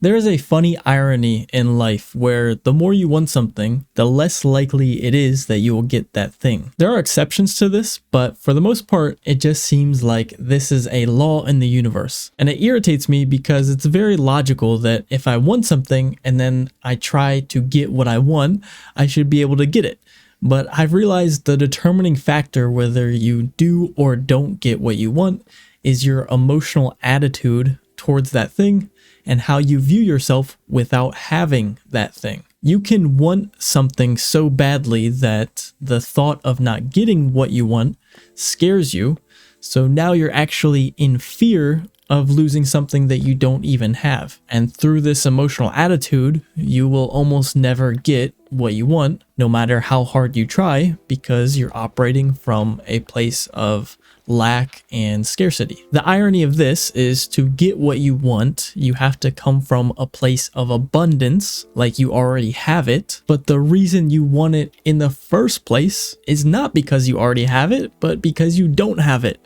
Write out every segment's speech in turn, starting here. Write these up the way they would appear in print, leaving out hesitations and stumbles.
There is a funny irony in life where the more you want something, the less likely it is that you will get that thing. There are exceptions to this, but for the most part, it just seems like this is a law in the universe. And it irritates me because it's very logical that if I want something and then I try to get what I want, I should be able to get it. But I've realized the determining factor whether you do or don't get what you want is your emotional attitude towards that thing and how you view yourself without having that thing. You can want something so badly that the thought of not getting what you want scares you, so now you're actually in fear of losing something that you don't even have. And through this emotional attitude, you will almost never get what you want, no matter how hard you try, because you're operating from a place of lack and scarcity. The irony of this is to get what you want, you have to come from a place of abundance, like you already have it. But the reason you want it in the first place is not because you already have it, but because you don't have it.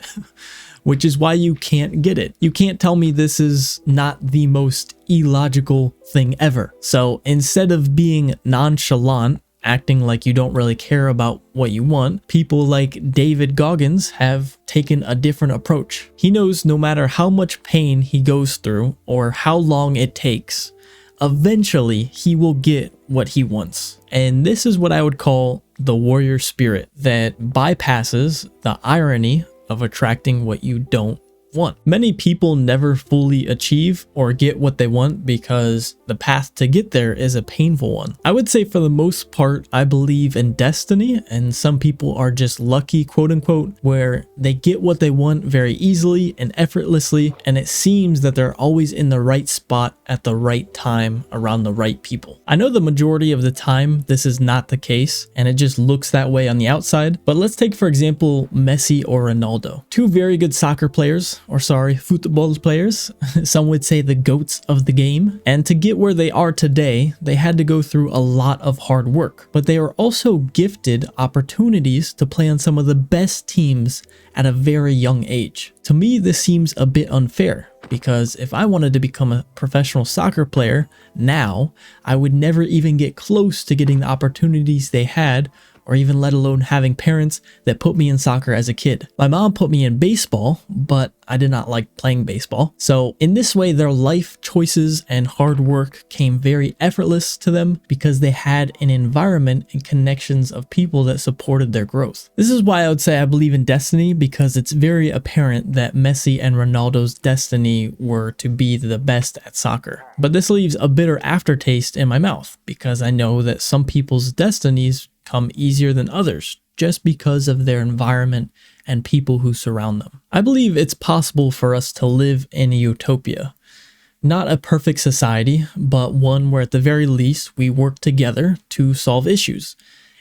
Which is why you can't get it. You can't tell me this is not the most illogical thing ever. So instead of being nonchalant, acting like you don't really care about what you want, people like David Goggins have taken a different approach. He knows no matter how much pain he goes through or how long it takes, eventually he will get what he wants. And this is what I would call the warrior spirit that bypasses the irony of attracting what you don't want. Many people never fully achieve or get what they want because the path to get there is a painful one. I would say for the most part, I believe in destiny, and some people are just lucky, quote unquote, where they get what they want very easily and effortlessly, and it seems that they're always in the right spot at the right time around the right people. I know the majority of the time this is not the case, and it just looks that way on the outside, but let's take for example Messi or Ronaldo. Two very good soccer players, football players. Some would say the goats of the game. And to get where they are today, they had to go through a lot of hard work. But they are also gifted opportunities to play on some of the best teams at a very young age. To me, this seems a bit unfair, because if I wanted to become a professional soccer player now, I would never even get close to getting the opportunities they had, or even let alone having parents that put me in soccer as a kid. My mom put me in baseball, but I did not like playing baseball. So in this way, their life choices and hard work came very effortless to them because they had an environment and connections of people that supported their growth. This is why I would say I believe in destiny, because it's very apparent that Messi and Ronaldo's destiny were to be the best at soccer. But this leaves a bitter aftertaste in my mouth, because I know that some people's destinies come easier than others just because of their environment and people who surround them. I believe it's possible for us to live in a utopia. Not a perfect society, but one where at the very least we work together to solve issues.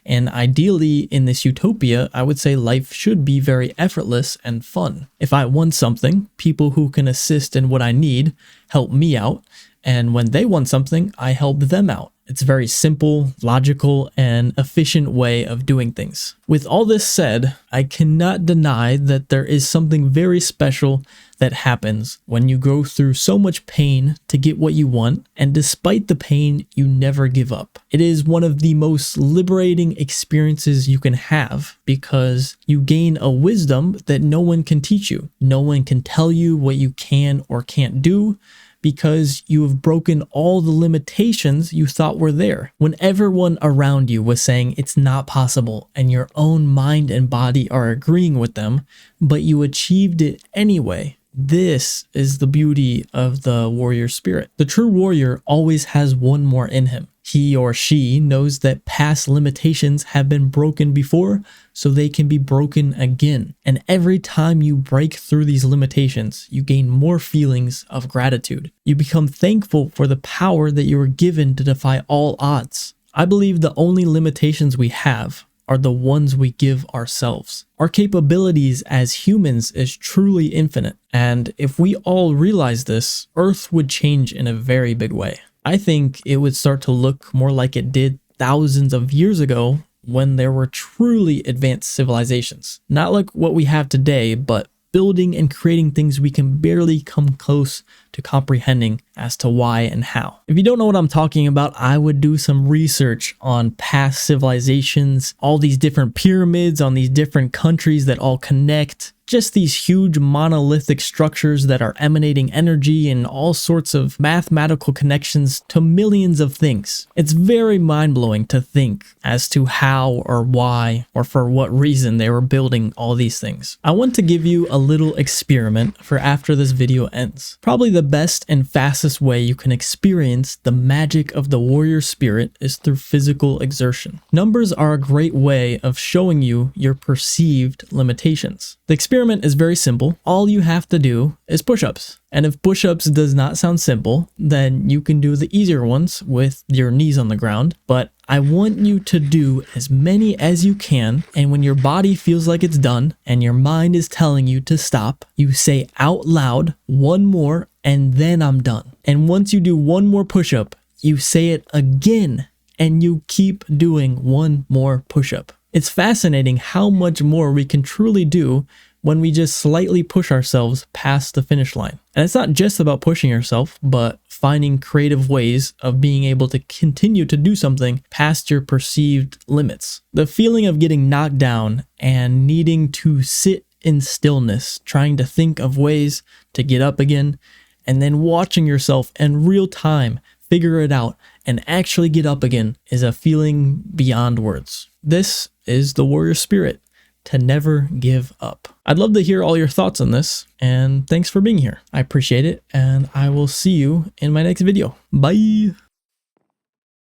And ideally in this utopia, I would say life should be very effortless and fun. If I want something, people who can assist in what I need help me out. And when they want something, I help them out. It's a very simple, logical, and efficient way of doing things. With all this said, I cannot deny that there is something very special that happens when you go through so much pain to get what you want, and despite the pain, you never give up. It is one of the most liberating experiences you can have, because you gain a wisdom that no one can teach you. No one can tell you what you can or can't do, because you have broken all the limitations you thought were there. When everyone around you was saying it's not possible and your own mind and body are agreeing with them, but you achieved it anyway. This is the beauty of the warrior spirit. The true warrior always has one more in him. He or she knows that past limitations have been broken before, so they can be broken again. And every time you break through these limitations, you gain more feelings of gratitude. You become thankful for the power that you were given to defy all odds. I believe the only limitations we have are the ones we give ourselves. Our capabilities as humans is truly infinite, and if we all realize this, Earth would change in a very big way. I think it would start to look more like it did thousands of years ago when there were truly advanced civilizations. Not like what we have today, but building and creating things we can barely come close to comprehending as to why and how. If you don't know what I'm talking about, I would do some research on past civilizations, all these different pyramids on these different countries that all connect. Just these huge monolithic structures that are emanating energy and all sorts of mathematical connections to millions of things. It's very mind-blowing to think as to how or why or for what reason they were building all these things. I want to give you a little experiment for after this video ends. Probably the best and fastest way you can experience the magic of the warrior spirit is through physical exertion. Numbers are a great way of showing you your perceived limitations. The experiment is very simple. All you have to do is push-ups. And if push-ups does not sound simple, then you can do the easier ones with your knees on the ground. But I want you to do as many as you can, and when your body feels like it's done and your mind is telling you to stop, you say out loud, one more, and then I'm done. And once you do one more push-up, you say it again, and you keep doing one more push-up. It's fascinating how much more we can truly do when we just slightly push ourselves past the finish line. And it's not just about pushing yourself, but finding creative ways of being able to continue to do something past your perceived limits. The feeling of getting knocked down and needing to sit in stillness, trying to think of ways to get up again, and then watching yourself in real time figure it out and actually get up again is a feeling beyond words. This is the warrior spirit, to never give up. I'd love to hear all your thoughts on this, and thanks for being here. I appreciate it, and I will see you in my next video. Bye!